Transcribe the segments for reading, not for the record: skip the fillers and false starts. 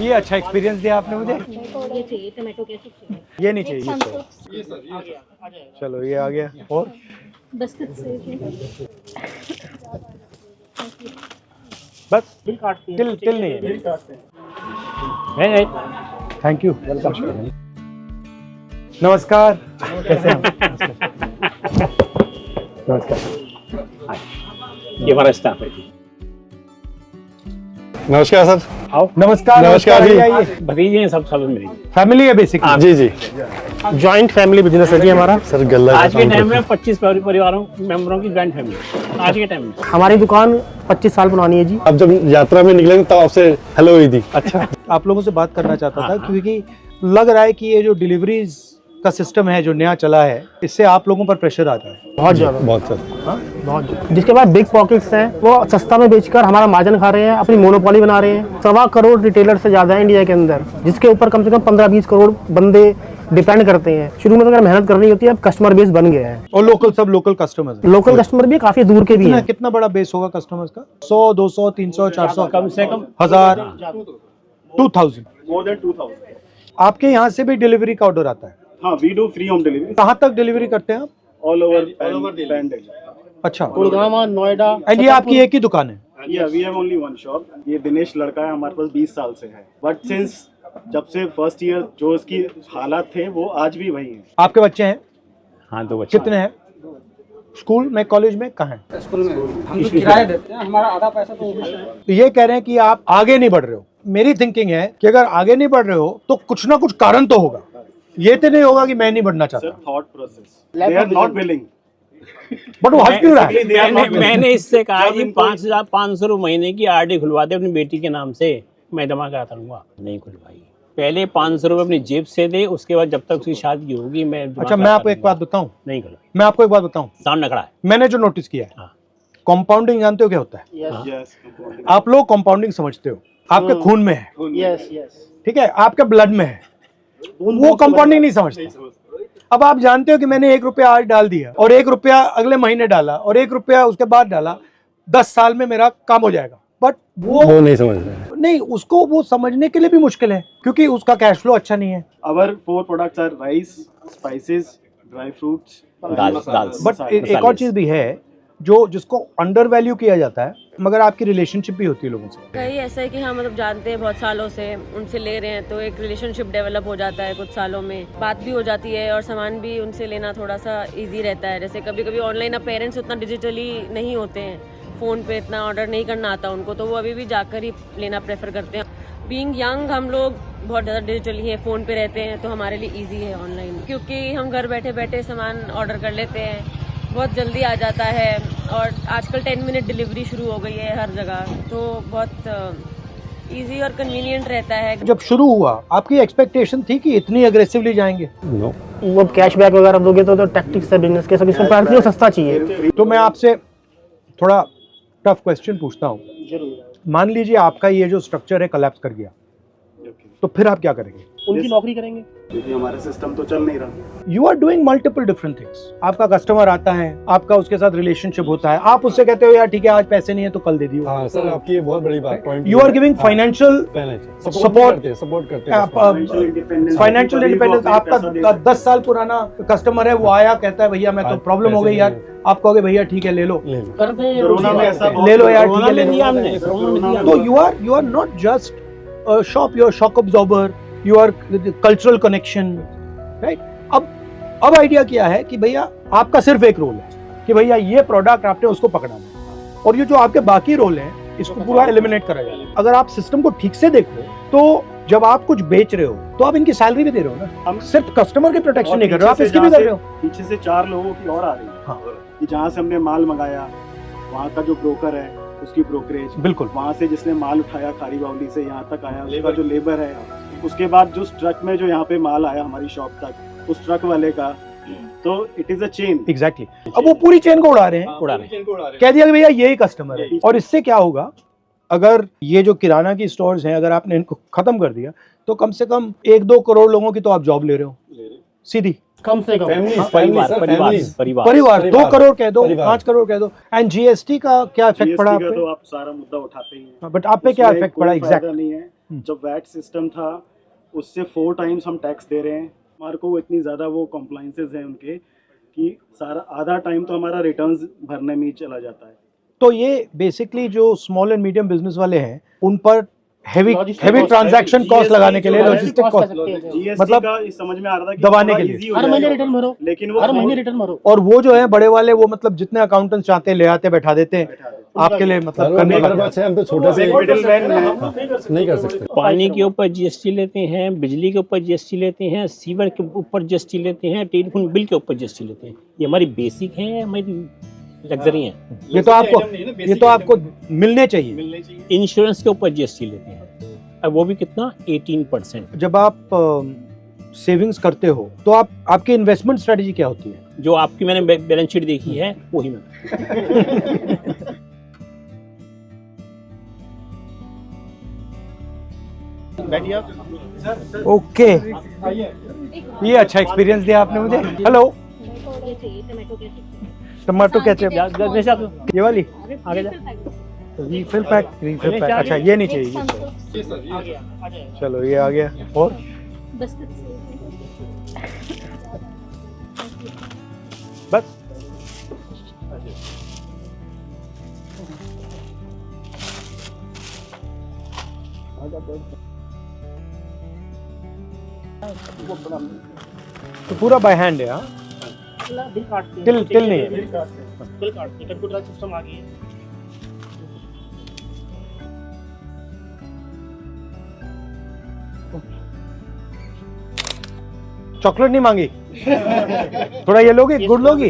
ये अच्छा एक्सपीरियंस दिया आपने मुझे। ये चाहिए टमाटो केचप, ये नहीं चाहिए, ये चाहिए। चलो ये आ गया। और बिस्किट से बस बिल काटते हैं, टिल नहीं बिल है। काटते हैं। Thank you, welcome. नमस्कार, कैसे हैं आप? नमस्कार। ये हमारा स्टाफ है। नमस्कार सर। आओ। नमस्कार नमस्कार जी। आइए। भतीजे हैं सब मेरी। फैमिली है बेसिकली। जी जी जॉइंट फैमिली बिजनेस है जी हमारा। सर गल्ला आज के टाइम में 25 परिवारों मेंबरों की जॉइंट फैमिली आज के टाइम में। हमारी दुकान 25 साल पुरानी है जी। अब जब यात्रा में निकले तब आपसे हेलो हुई थी। अच्छा, आप लोगों से बात करना चाहता था क्योंकि लग रहा है कि ये जो डिलीवरीज का सिस्टम है जो नया चला है, इससे आप लोगों पर प्रेशर आता है। बहुत ज्यादा, बहुत सर। बहुत ज्यादा। जिसके बाद बिग पॉकेट्स हैं, वो सस्ता में बेचकर हमारा मार्जिन खा रहे हैं, अपनी मोनोपोली बना रहे हैं। 1.25 करोड़ रिटेलर से ज्यादा है इंडिया के अंदर, जिसके ऊपर कम से कम 15-20 करोड़ बंदे डिपेंड करते हैं। शुरू में तो अगर मेहनत करनी होती है, अब कस्टमर बेस बन गया है। और सब लोकल कस्टमर्स, लोकल कस्टमर भी काफी दूर के भी हैं। कितना बड़ा बेस होगा कस्टमर्स का? 100, 200, 300, 400, कम से कम 1000, 2000। More than 2000। आपके यहाँ से भी डिलीवरी का ऑर्डर आता है? हाँ, we do free home delivery. कहाँ तक डिलीवरी करते हैं आप? All over Delhi. अच्छा, गुड़गांव, नोएडा। एंड ये आपकी एक ही दुकान है? Yeah, we have only one shop. ये दिनेश लड़का है, हमारे पास 20 साल से है। बट सिंस जब से फर्स्ट ईयर जो इसकी हालात थे वो आज भी वही है। आपके बच्चे हैं? हाँ, 2 बच्चे। कितने हैं? स्कूल में, कॉलेज में, कहाँ हैं? स्कूल में हम तो किराया देते हैं, हमारा आधा पैसा तो तो ये कह रहे हैं कि आप आगे नहीं बढ़ रहे हो। मेरी थिंकिंग है कि अगर आगे नहीं बढ़ रहे हो तो कुछ ना कुछ कारण तो होगा। ये तो नहीं होगा कि मैं नहीं बढ़ना चाहता। Thought process, they are not willing. But वो हंस क्यों रहा है? मैंने इससे कहा कि 5,500 रुपये महीने की आरडी खुलवा दे अपनी बेटी के नाम से, मैं जमा कराता रहूंगा। नहीं खुलवाई। पहले 500 रुपये अपनी जेब से दे, उसके बाद जब तक उसकी शादी होगी मैं। अच्छा, मैं आपको एक बात बताऊं? नहीं खुलवाई। मैं आपको एक बात बताऊं, सामने खड़ा है। मैंने जो नोटिस किया है, कंपाउंडिंग जानते हो क्या होता है? यस। आप लोग कंपाउंडिंग समझते हो, आपके खून में है, यस यस। ठीक है, आपके ब्लड में है, वो कंपाउंडिंग नहीं समझते। अब आप जानते हो कि मैंने 1 रुपया आज डाल दिया और 1 रुपया अगले महीने डाला और 1 रुपया उसके बाद डाला, 10 साल में मेरा काम हो जाएगा। बट वो नहीं समझ रहे। नहीं, उसको वो समझने के लिए भी मुश्किल है क्योंकि उसका कैश फ्लो अच्छा नहीं है। Our 4 products are rice, spices, dry fruits, dal. But एक और चीज भी है जो जिसको अंडर वैल्यू किया जाता है, मगर आपकी रिलेशनशिप भी होती है लोगों से। कहीं ऐसा है कि हाँ, मतलब जानते हैं बहुत सालों से, उनसे ले रहे हैं तो एक रिलेशनशिप डेवलप हो जाता है। कुछ सालों में बात भी हो जाती है और सामान भी उनसे लेना थोड़ा सा इजी रहता है। जैसे कभी कभी ऑनलाइन अब पेरेंट्स उतना डिजिटली नहीं होते हैं, फ़ोन पे इतना ऑर्डर नहीं करना आता उनको, तो वो अभी भी जाकर ही लेना प्रेफर करते हैं। बीइंग यंग हम लोग बहुत ज़्यादा डिजिटली है, फ़ोन पे रहते हैं, तो हमारे लिए ईजी है ऑनलाइन, क्योंकि हम घर बैठे बैठे सामान ऑर्डर कर लेते हैं, बहुत जल्दी आ जाता है। और आजकल 10 मिनट डिलीवरी शुरू हो गई है हर जगह, तो बहुत इजी और कन्वीनियंट रहता है। जब शुरू हुआ आपकी एक्सपेक्टेशन थी कि इतनी अग्रेसिवली जाएंगे? नो। वो कैशबैक वगैरह दोगे तो टैक्टिक्स है बिजनेस के, सब इसमें प्राइस सस्ता चाहिए। तो मैं आपसे थोड़ा टफ क्वेश्चन पूछता हूँ। मान लीजिए आपका ये जो स्ट्रक्चर है कोलैप्स कर गया, तो फिर आप क्या करेंगे? उनकी नौकरी करेंगे, क्योंकि हमारा सिस्टम तो चल नहीं रहा। You are doing multiple different things. आपका कस्टमर आता है, आपका उसके साथ रिलेशनशिप होता है, आप उससे कहते हो यार ठीक है आज पैसे नहीं है तो कल दे दियो। हाँ सर, आपकी ये बहुत बड़ी बात point. You are giving financial support करते फाइनेंशियल इंडिपेंडेंस। आपका 10 साल पुराना कस्टमर है, वो आया कहता है भैया मैं तो प्रॉब्लम हो गई यार, आप कहोगे भैया ठीक है ले लो, कोरोना में ऐसा ले लो यार ठीक है ले ले लो। लिया हमने। तो you are not just shop, you are shock absorber, you are cultural connection, right? अब आइडिया क्या है कि भैया आपका सिर्फ एक रोल है कि भैया ये प्रोडक्ट आपने उसको पकड़ना है, और ये जो आपके बाकी रोल हैं इसको पूरा एलिमिनेट करा जाए। अगर आप सिस्टम को ठीक से देखो तो जब आप कुछ बेच रहे हो तो आप इनकी सैलरी भी दे रहे हो ना, हम सिर्फ कस्टमर की प्रोटेक्शन नहीं कर रहे हो, आप इसकी भी कर रहे हो। पीछे से 4 लोगों की और आ रही है। हाँ। कि जहाँ से हमने माल मंगाया वहाँ का जो ब्रोकर है उसकी ब्रोकरेज, बिल्कुल, वहाँ से जिसने माल उठाया खारी बावली से यहाँ तक आया उसका जो लेबर है, उसके बाद जो ट्रक में जो यहाँ पे माल आया हमारी शॉप तक उस ट्रक वाले का, तो it is a chain. Exactly. अब वो पूरी चेन को उड़ा रहे हैं, कह दिया कि भैया यही कस्टमर है। और इससे क्या होगा, अगर ये जो किराना की स्टोर्स हैं अगर आपने इनको खत्म कर दिया तो कम से कम 1-2 करोड़ लोगों की तो आप जॉब ले रहे हो सीधी, कम से कम। परिवार 2 करोड़ कह दो, 5 करोड़ कह दो। एंड जीएसटी का क्या इफेक्ट पड़ा आप पे? तो आप सारा मुद्दा उठाते हैं, बट आप पे क्या इफेक्ट पड़ा एग्जैक्ट? नहीं है। जब वैट सिस्टम था उससे 4 टाइम्स हम टैक्स दे रहे हैं। हमारे को इतनी ज़्यादा वो कॉम्प्लाइंसेस हैं उनके कि सारा आधा टाइम तो हमारा रिटर्न्स भरने में ही चला जाता है। तो ये बेसिकली जो स्मॉल एंड मीडियम बिजनेस वाले हैं उन पर हैवी ट्रांजैक्शन कॉस्ट लगाने के लिए लॉजिस्टिक कॉस्ट, जीएसटी मतलब का समझ में आ रहा था कि दबाने के थोड़ा लिए। easy हो हर महीने जाएगा। रिटर्न भरो, लेकिन वो हर महीने रिटर्न भरो। और वो जो है बड़े वाले वो मतलब जितने अकाउंटेंट्स चाहते हैं ले आते बैठा देते हैं आपके लिए, मतलब करने लग जाते हैं। हम तो छोटे से मिडिलमैन है, नहीं कर सकते। पानी के ऊपर जीएसटी लेते हैं, बिजली के ऊपर जीएसटी लेते हैं, सीवर के ऊपर जीएसटी लेते हैं, टेलीफोन बिल के ऊपर जीएसटी लेते हैं। ये हमारी बेसिक है, हमारी लग्जरी है। ये तो आपको मिलने चाहिए। इंश्योरेंस के ऊपर जीएसटी लेते हैं, अब वो भी कितना 18%। जब आप सेविंग्स करते हो तो आपकी इन्वेस्टमेंट स्ट्रेटजी क्या होती है? जो आपकी मैंने बैलेंस शीट देखी है वही मैं ओके, ये अच्छा एक्सपीरियंस दिया आपने मुझे। हेलो, ये चाहिए टमाटो केचप। टमाटो केचप, ये वाली आगे जा। Refill pack. अच्छा ये नहीं चाहिए, चलो ये आ गया। और बिस्किट सेव। बस तो पूरा बाय हैंड है। हाँ, बिल काटते हैं, तिल नहीं है। बिल काटते हैं, कंप्यूटराइज्ड सिस्टम आ गई है। चॉकलेट नहीं मांगी? थोड़ा ये लोगी, गुड़ लोगी?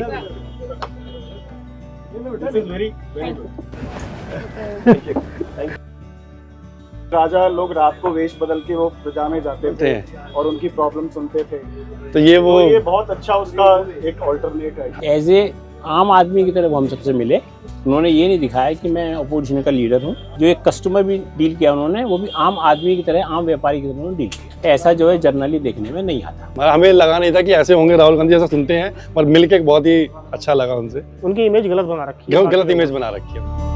राजा लोग रात को वेश बदल के वो प्रजा में जाते थे और उनकी प्रॉब्लम सुनते थे। तो ये वो तो ये बहुत अच्छा उसका एक ऑल्टरनेट है। एज ए आम आदमी की तरह वो हम सबसे मिले। उन्होंने ये नहीं दिखाया कि मैं अपोजिशन का लीडर हूँ। जो एक कस्टमर भी डील किया उन्होंने, वो भी आम आदमी की तरह, आम व्यापारी की तरह उन्होंने डील किया। ऐसा जो है जर्नली देखने में नहीं आता। हमें लगा नहीं था कि ऐसे होंगे राहुल गांधी, ऐसा सुनते हैं, पर मिलके बहुत ही अच्छा लगा उनसे। उनकी इमेज गलत बना रखी है, गलत इमेज बना रखी है।